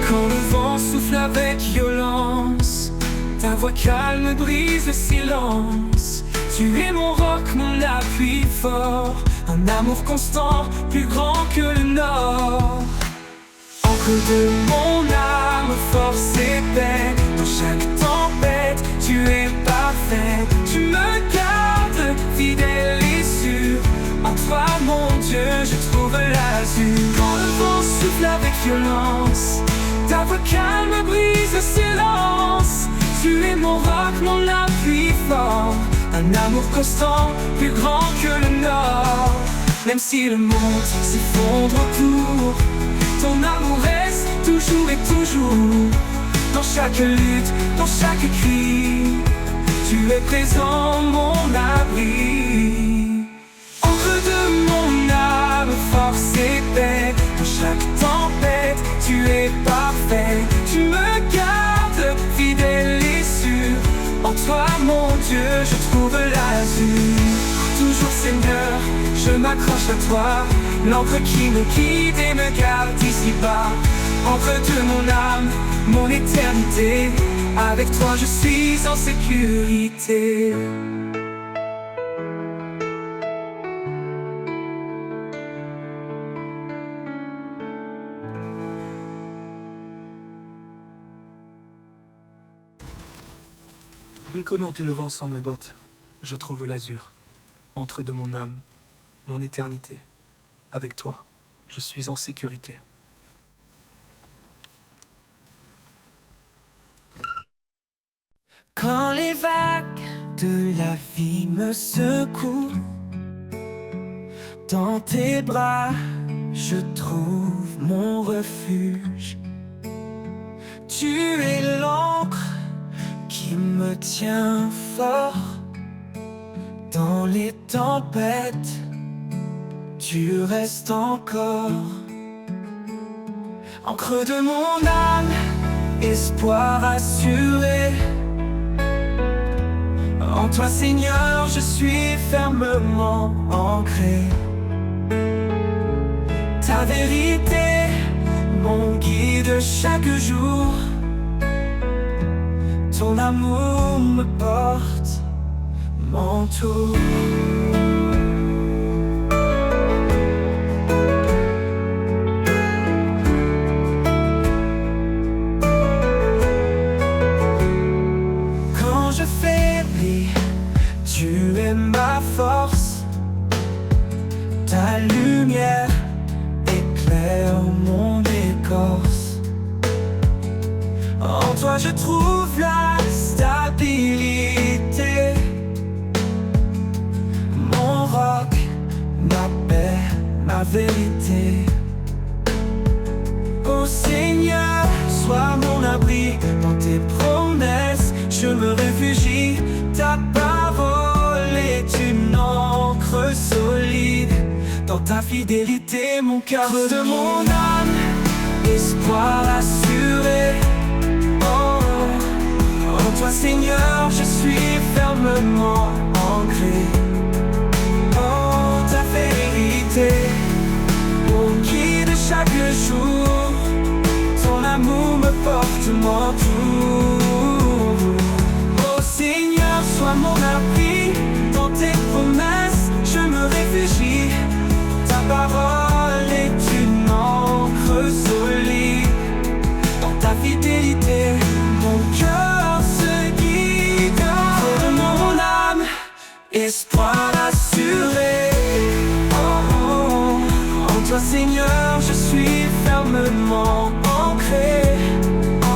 Quand le vent souffle avec violence, ta voix calme brise le silence. Tu es mon roc, mon appui fort, un amour constant, plus grand que le nord. Encre de mon âme, force et paix, dans chaque tempête, tu es parfait. Tu me gardes fidèle et sûr. En toi mon Dieu je trouve l'azur. Quand le vent souffle avec violence, ta voix calme brise le silence. Tu es mon roc, mon appui fort, un amour constant, plus grand que le nord. Même si le monde s'effondre autour, ton amour reste toujours et toujours. Dans chaque lutte, dans chaque cri, tu es présent, mon abri. Encre de mon âme, force et paix, dans chaque tempête, tu es parfait. Tu me gardes fidèle et sûr. En toi mon Dieu je trouve l'azur. Toujours Seigneur, je m'accroche à toi, l'encre qui me guide et me garde ici-bas. Encre de mon âme, mon éternité, avec toi je suis en sécurité. Comment le vent sans mes bottes, je trouve l'azur. Encre de mon âme, mon éternité, avec toi, je suis en sécurité. Quand les vagues de la vie me secouent, dans tes bras, je trouve mon refuge. Tu es l'encre qui me tient fort. Dans les tempêtes, tu restes encore. Encre de mon âme, espoir assuré. En toi Seigneur, je suis fermement ancré. Ta vérité, mon guide chaque jour. Ton amour me porte, m'entoure. Quand je faiblis, tu es ma force. Ta lumière éclaire mon écorce. En toi je trouve la stabilité. Mon roc, ma paix, ma vérité. Ô Seigneur, sois mon abri. Dans tes promesses, je me réfugie. Ta parole est une encre solide. Dans ta fidélité, mon cœur de mon âme, espoir assuré. En toi Seigneur, je suis fermement ancré. Oh, ta vérité, mon guide chaque jour. Ton amour me porte, m'entoure. Oh Seigneur, sois mon abri. Dans tes promesses, je me réfugie. Ta parole est une encre solide. Dans ta fidélité, mon cœur se guide. De mon âme, espoir assuré. Oh, oh. En toi Seigneur, je suis fermement ancré.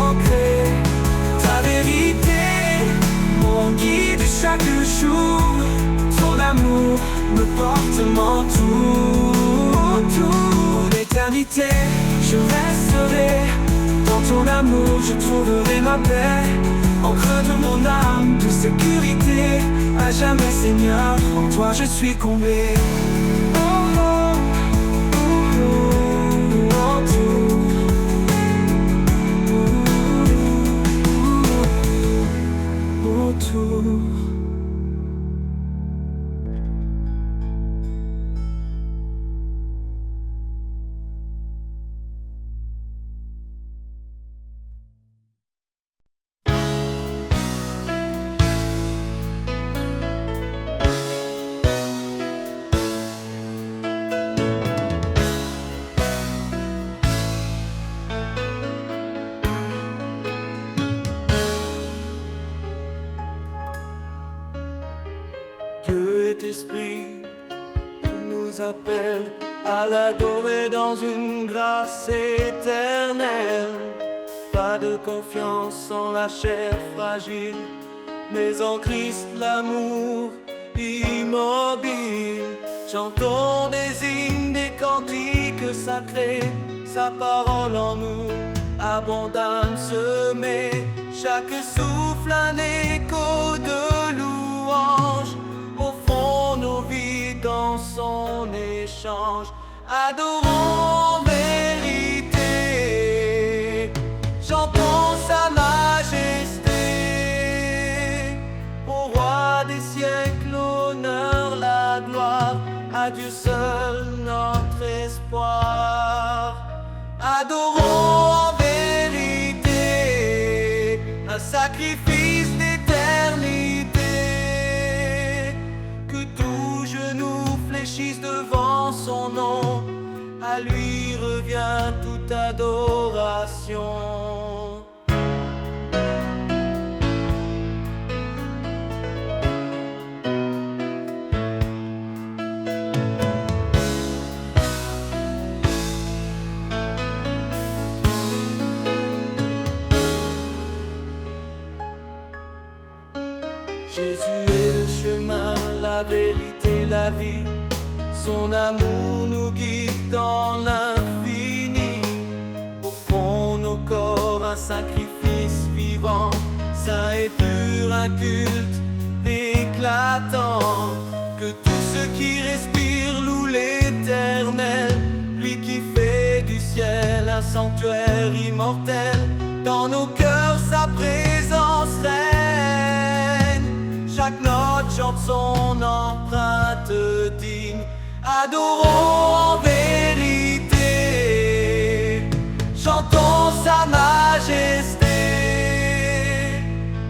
Ancré. Ta vérité, mon guide chaque jour. Ton amour me porte, m'entoure. Toute l'éternité, je resterai. Dans ton amour, je trouverai ma paix. Encre de mon âme, de sécurité. À jamais Seigneur, en toi je suis comblé. Oh, oh, oh, oh, en tout. Saint-Esprit nous appelle à l'adorer dans une grâce éternelle. Pas de confiance en la chair fragile, mais en Christ l'amour immobile. Chantons des hymnes, des cantiques sacrés, sa parole en nous abondante semée. Chaque souffle un écho de louange, au fond nos vies dans son échange. Adorons vérité, chantons sa majesté. Au roi des siècles, l'honneur, la gloire, à Dieu seul notre espoir. Adorons en vérité, un sacrifice d'éternité. Que tout genou fléchisse devant son nom, à lui revient toute adoration. Jésus est le chemin, la vérité, la vie. Son amour nous guide dans l'infini. Au fond nos corps, un sacrifice vivant, saint et pur, un culte éclatant. Que tout ce qui respire loue l'Éternel, lui qui fait du ciel un sanctuaire immortel. Dans nos cœurs sa présence règne, chaque note chante son empreinte digne. Adorons en vérité, chantons sa majesté.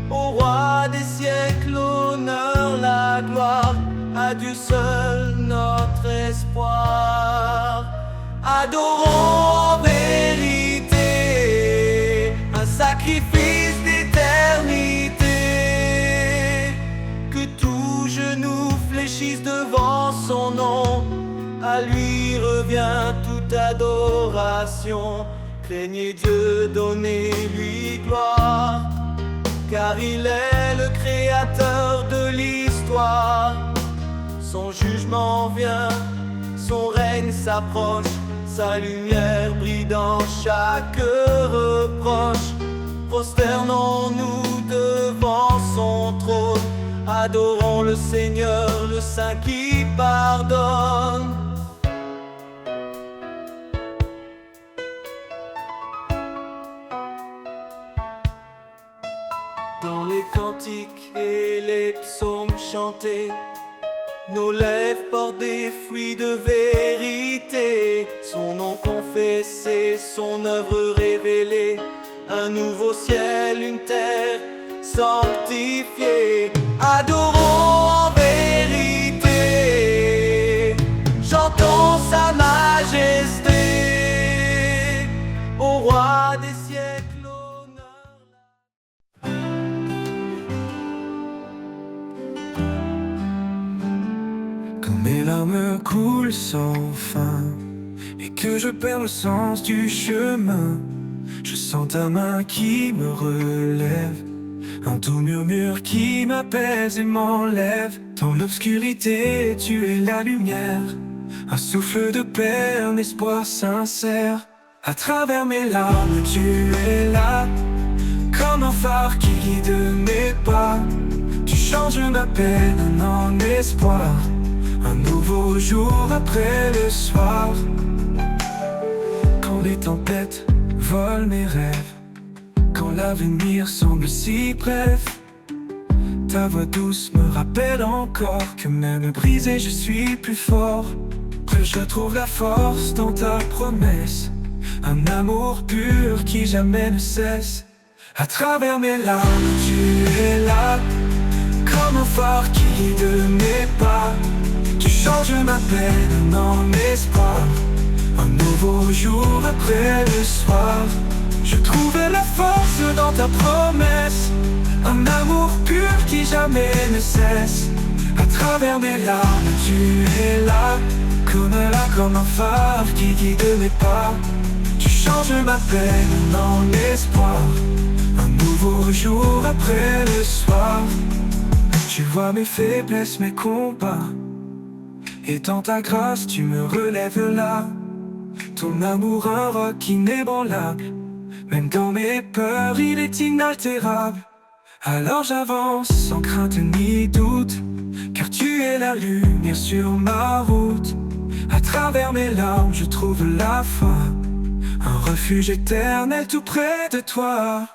Au roi des siècles, l'honneur, la gloire, à Dieu seul notre espoir. Adorons en vérité, un sacrifice d'éternité. Que tout genou fléchisse devant son nom, à lui revient toute adoration. Craignez Dieu, donnez-lui gloire, car il est le créateur de l'histoire. Son jugement vient, son règne s'approche, sa lumière brille dans chaque reproche. Prosternons-nous devant son trône, adorons le Seigneur, le Saint qui pardonne. Dans les cantiques et les psaumes chantés, nos lèvres portent des fruits de vérité. Son nom confessé, son œuvre révélée, un nouveau ciel, une terre sanctifiée. Adorons en vérité, chantons sa majesté. Au roi des siècles, l'honneur. Quand mes larmes coulent sans fin et que je perds le sens du chemin, je sens ta main qui me relève, un doux murmure qui m'apaise et m'enlève. Dans l'obscurité, tu es la lumière, un souffle de paix, un espoir sincère. À travers mes larmes, tu es là, comme un phare qui guide mes pas. Tu changes ma peine en espoir, un nouveau jour après le soir. Quand les tempêtes volent mes rêves, quand l'avenir semble si bref, ta voix douce me rappelle encore que même brisé je suis plus fort. Que je trouve la force dans ta promesse, un amour pur qui jamais ne cesse. À travers mes larmes, tu es là, comme un phare qui guide mes pas. Tu changes ma peine en espoir, un nouveau jour après le soir. Je trouvais la force dans ta promesse, un amour pur qui jamais ne cesse. À travers mes larmes, tu es là, comme un phare qui guide mes pas. Tu changes ma peine en espoir, un nouveau jour après le soir. Tu vois mes faiblesses, mes combats, et dans ta grâce tu me relèves là. Ton amour un roc inébranlable, même dans mes peurs il est inaltérable. Alors j'avance sans crainte ni doute, car tu es la lumière sur ma route. À travers mes larmes je trouve la foi, un refuge éternel tout près de toi.